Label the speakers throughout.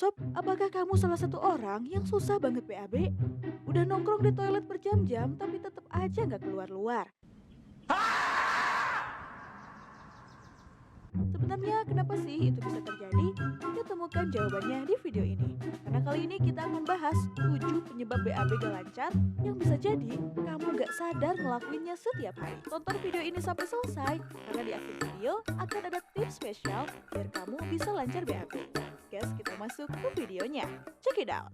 Speaker 1: Sob, apakah kamu salah satu orang yang susah banget BAB? Udah nongkrong di toilet berjam-jam tapi tetap aja nggak keluar-luar. Sebenarnya kenapa sih itu bisa terjadi? Kita temukan jawabannya di video ini. Karena kali ini kita akan bahas 7 penyebab BAB gak lancar yang bisa jadi kamu gak sadar ngelakuinnya setiap hari. Tonton video ini sampai selesai karena di akhir video akan ada tips spesial biar kamu bisa lancar BAB. Guys, kita masuk ke videonya. Check it out.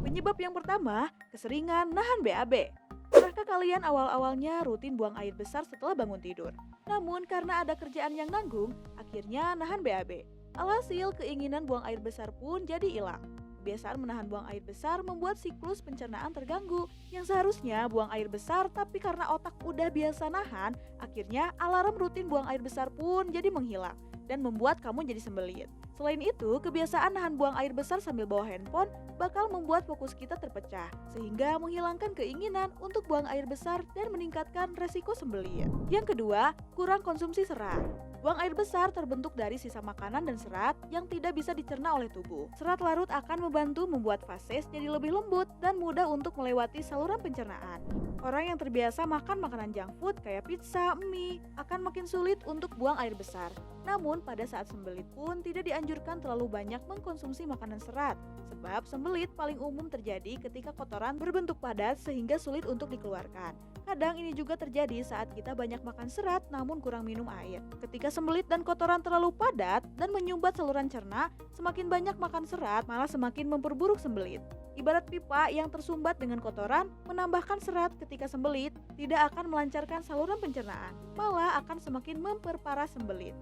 Speaker 1: Penyebab yang pertama, keseringan nahan BAB. Pernahkah kalian awal-awalnya rutin buang air besar setelah bangun tidur? Namun karena ada kerjaan yang nanggung, akhirnya nahan BAB. Alhasil keinginan buang air besar pun jadi hilang. Kebiasaan menahan buang air besar membuat siklus pencernaan terganggu. Yang seharusnya buang air besar tapi karena otak udah biasa nahan, akhirnya alarm rutin buang air besar pun jadi menghilang dan membuat kamu jadi sembelit. Selain itu, kebiasaan nahan buang air besar sambil bawa handphone bakal membuat fokus kita terpecah, sehingga menghilangkan keinginan untuk buang air besar dan meningkatkan resiko sembelit. Yang kedua, kurang konsumsi serat. Buang air besar terbentuk dari sisa makanan dan serat yang tidak bisa dicerna oleh tubuh. Serat larut akan membantu membuat fases jadi lebih lembut dan mudah untuk melewati saluran pencernaan. Orang yang terbiasa makan makanan junk food kayak pizza, mie, akan makin sulit untuk buang air besar. Namun pada saat sembelit pun tidak dianjurkan terlalu banyak mengkonsumsi makanan serat, sebab sembelit paling umum terjadi ketika kotoran berbentuk padat sehingga sulit untuk dikeluarkan. Kadang ini juga terjadi saat kita banyak makan serat namun kurang minum air. Ketika sembelit dan kotoran terlalu padat dan menyumbat saluran cerna, semakin banyak makan serat malah semakin memperburuk sembelit. Ibarat pipa yang tersumbat dengan kotoran, menambahkan serat ketika sembelit tidak akan melancarkan saluran pencernaan, malah akan semakin memperparah sembelit.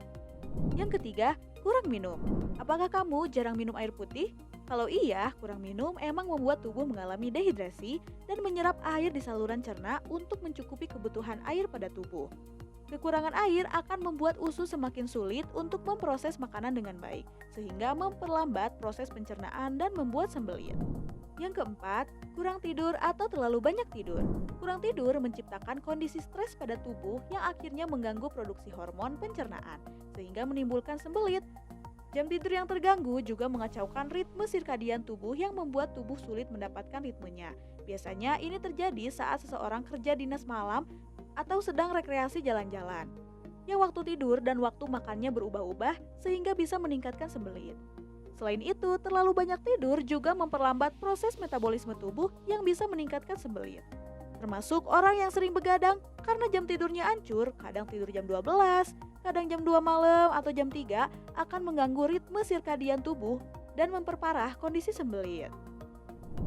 Speaker 1: Yang ketiga, kurang minum. Apakah kamu jarang minum air putih? Kalau iya, kurang minum emang membuat tubuh mengalami dehidrasi dan menyerap air di saluran cerna untuk mencukupi kebutuhan air pada tubuh. Kekurangan air akan membuat usus semakin sulit untuk memproses makanan dengan baik, sehingga memperlambat proses pencernaan dan membuat sembelit. Yang keempat, kurang tidur atau terlalu banyak tidur. Kurang tidur menciptakan kondisi stres pada tubuh yang akhirnya mengganggu produksi hormon pencernaan, sehingga menimbulkan sembelit. Jam tidur yang terganggu juga mengacaukan ritme sirkadian tubuh yang membuat tubuh sulit mendapatkan ritmenya. Biasanya ini terjadi saat seseorang kerja dinas malam atau sedang rekreasi jalan-jalan. Yang waktu tidur dan waktu makannya berubah-ubah sehingga bisa meningkatkan sembelit. Selain itu, terlalu banyak tidur juga memperlambat proses metabolisme tubuh yang bisa meningkatkan sembelit. Termasuk orang yang sering begadang karena jam tidurnya hancur, kadang tidur jam 12, kadang jam 2 malam atau jam 3 akan mengganggu ritme sirkadian tubuh dan memperparah kondisi sembelit.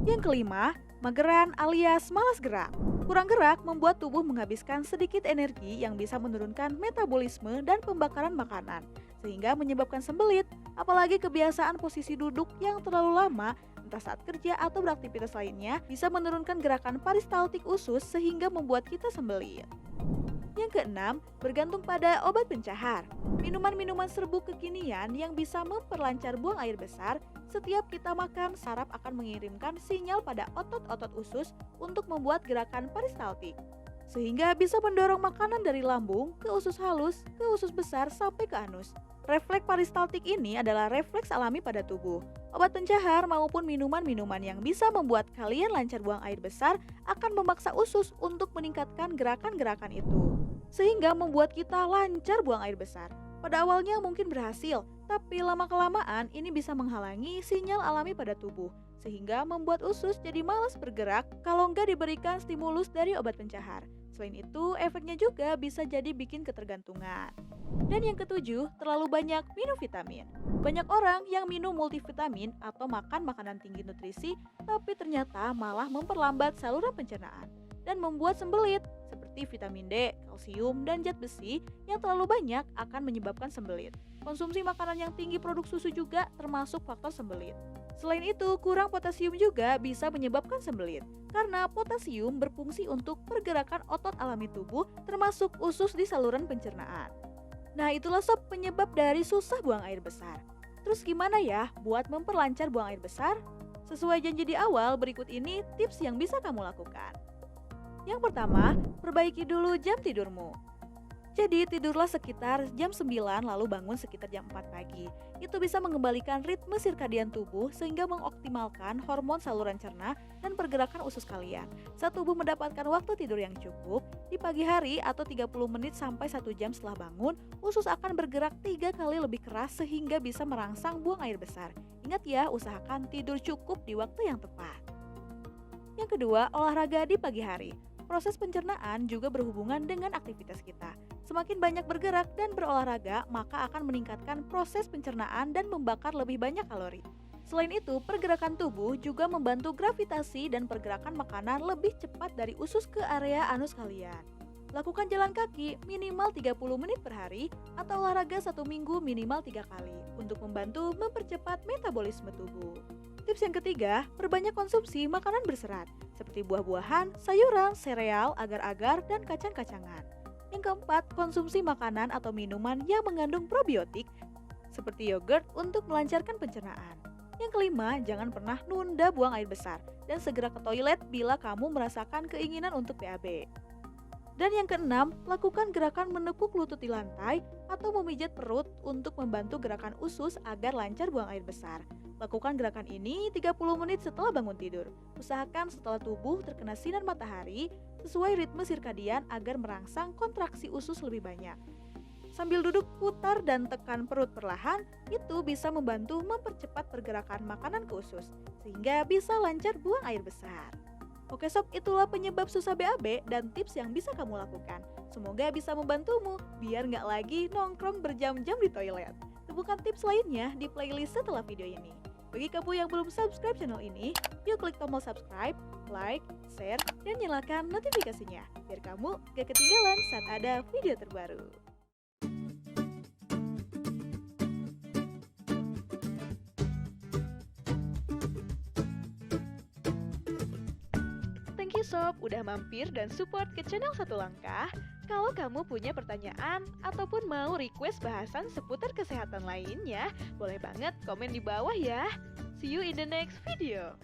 Speaker 1: Yang kelima, mageran alias malas gerak. Kurang gerak membuat tubuh menghabiskan sedikit energi yang bisa menurunkan metabolisme dan pembakaran makanan, sehingga menyebabkan sembelit, apalagi kebiasaan posisi duduk yang terlalu lama, entah saat kerja atau beraktivitas lainnya, bisa menurunkan gerakan peristaltik usus sehingga membuat kita sembelit. Yang keenam, bergantung pada obat pencahar. Minuman-minuman serbuk kekinian yang bisa memperlancar buang air besar, setiap kita makan, saraf akan mengirimkan sinyal pada otot-otot usus untuk membuat gerakan peristaltik, sehingga bisa mendorong makanan dari lambung ke usus halus, ke usus besar, sampai ke anus. Refleks peristaltik ini adalah refleks alami pada tubuh. Obat pencahar maupun minuman-minuman yang bisa membuat kalian lancar buang air besar akan memaksa usus untuk meningkatkan gerakan-gerakan itu, sehingga membuat kita lancar buang air besar. Pada awalnya mungkin berhasil, tapi lama-kelamaan ini bisa menghalangi sinyal alami pada tubuh, sehingga membuat usus jadi malas bergerak kalau nggak diberikan stimulus dari obat pencahar. Selain itu, efeknya juga bisa jadi bikin ketergantungan. Dan yang ketujuh, terlalu banyak minum vitamin. Banyak orang yang minum multivitamin atau makan makanan tinggi nutrisi, tapi ternyata malah memperlambat saluran pencernaan dan membuat sembelit, seperti vitamin D, kalsium, dan zat besi yang terlalu banyak akan menyebabkan sembelit. Konsumsi makanan yang tinggi produk susu juga termasuk faktor sembelit. Selain itu, kurang potasium juga bisa menyebabkan sembelit, karena potasium berfungsi untuk pergerakan otot alami tubuh termasuk usus di saluran pencernaan. Nah, itulah sob penyebab dari susah buang air besar. Terus gimana ya buat memperlancar buang air besar? Sesuai janji di awal, berikut ini tips yang bisa kamu lakukan. Yang pertama, perbaiki dulu jam tidurmu. Jadi tidurlah sekitar jam 9 lalu bangun sekitar jam 4 pagi. Itu bisa mengembalikan ritme sirkadian tubuh sehingga mengoptimalkan hormon saluran cerna dan pergerakan usus kalian. Saat tubuh mendapatkan waktu tidur yang cukup, di pagi hari atau 30 menit sampai 1 jam setelah bangun, usus akan bergerak 3 kali lebih keras sehingga bisa merangsang buang air besar. Ingat ya, usahakan tidur cukup di waktu yang tepat. Yang kedua, olahraga di pagi hari. Proses pencernaan juga berhubungan dengan aktivitas kita. Semakin banyak bergerak dan berolahraga, maka akan meningkatkan proses pencernaan dan membakar lebih banyak kalori. Selain itu, pergerakan tubuh juga membantu gravitasi dan pergerakan makanan lebih cepat dari usus ke area anus kalian. Lakukan jalan kaki minimal 30 menit per hari atau olahraga 1 minggu minimal 3 kali untuk membantu mempercepat metabolisme tubuh. Tips yang ketiga, perbanyak konsumsi makanan berserat seperti buah-buahan, sayuran, sereal, agar-agar, dan kacang-kacangan. Yang keempat, konsumsi makanan atau minuman yang mengandung probiotik seperti yogurt untuk melancarkan pencernaan. Yang kelima, jangan pernah nunda buang air besar dan segera ke toilet bila kamu merasakan keinginan untuk BAB. Dan yang keenam, lakukan gerakan menepuk lutut di lantai atau memijat perut untuk membantu gerakan usus agar lancar buang air besar. Lakukan gerakan ini 30 menit setelah bangun tidur. Usahakan setelah tubuh terkena sinar matahari sesuai ritme sirkadian agar merangsang kontraksi usus lebih banyak. Sambil duduk putar dan tekan perut perlahan, itu bisa membantu mempercepat pergerakan makanan ke usus, sehingga bisa lancar buang air besar. Oke sob, itulah penyebab susah BAB dan tips yang bisa kamu lakukan. Semoga bisa membantumu biar nggak lagi nongkrong berjam-jam di toilet. Temukan tips lainnya di playlist setelah video ini. Bagi kamu yang belum subscribe channel ini, yuk klik tombol subscribe, like, share, dan nyalakan notifikasinya biar kamu gak ketinggalan saat ada video terbaru. Thank you sob udah mampir dan support ke channel Satu Langkah. Kalau kamu punya pertanyaan ataupun mau request bahasan seputar kesehatan lainnya, boleh banget komen di bawah ya. See you in the next video.